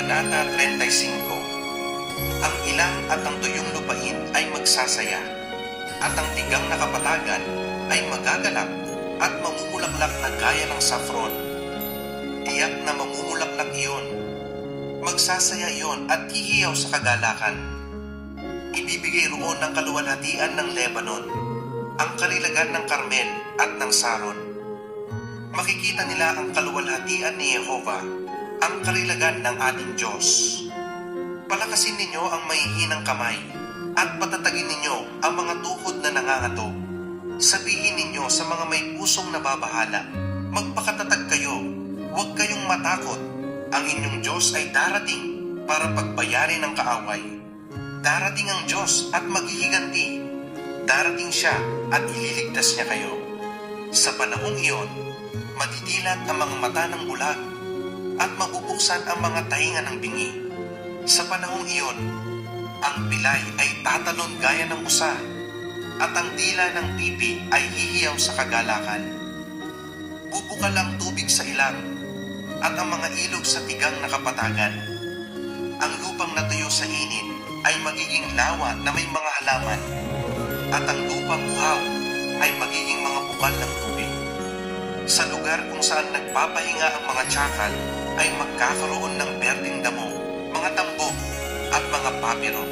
Kabanata 35. Ang ilang at ang tuyong lupain ay magsasaya, at ang tigang na kapatagan ay magagalak at mamumulaklak na gaya ng saffron. Tiyak na mamumulaklak iyon. Magsasaya iyon at hihiyaw sa kagalakan. Ibibigay roon ng kaluwalhatian ng Lebanon, ang kalilagan ng Carmel at ng Saron. Makikita nila ang kaluwalhatian ni Jehovah, ang kalilagan ng ating Diyos. Palakasin ninyo ang mahihinang kamay at patatagin ninyo ang mga tuhod na nangangatog. Sabihin ninyo sa mga may pusong nababahala, magpakatatag kayo, huwag kayong matakot. Ang inyong Diyos ay darating para pagbayarin ang kaaway. Darating ang Diyos at maghihiganti. Darating siya at ililigtas niya kayo. Sa panahong iyon, madidilat ang mga mata ng bulag at mabubuksan ang mga tainga ng bingi. Sa panahong iyon, ang pilay ay tatalon gaya ng usa at ang dila ng pipi ay hihiyaw sa kagalakan. Bubukal ang tubig sa ilang at ang mga ilog sa tigang na kapatagan. Ang lupang natuyo sa init ay magiging lawa na may mga halaman, at ang lupang uhaw ay magiging mga bukal ng tubig. Sa lugar kung saan nagpapahinga ang mga tsakal ay magkakaroon ng berdeng damo, mga tambok at mga papiro.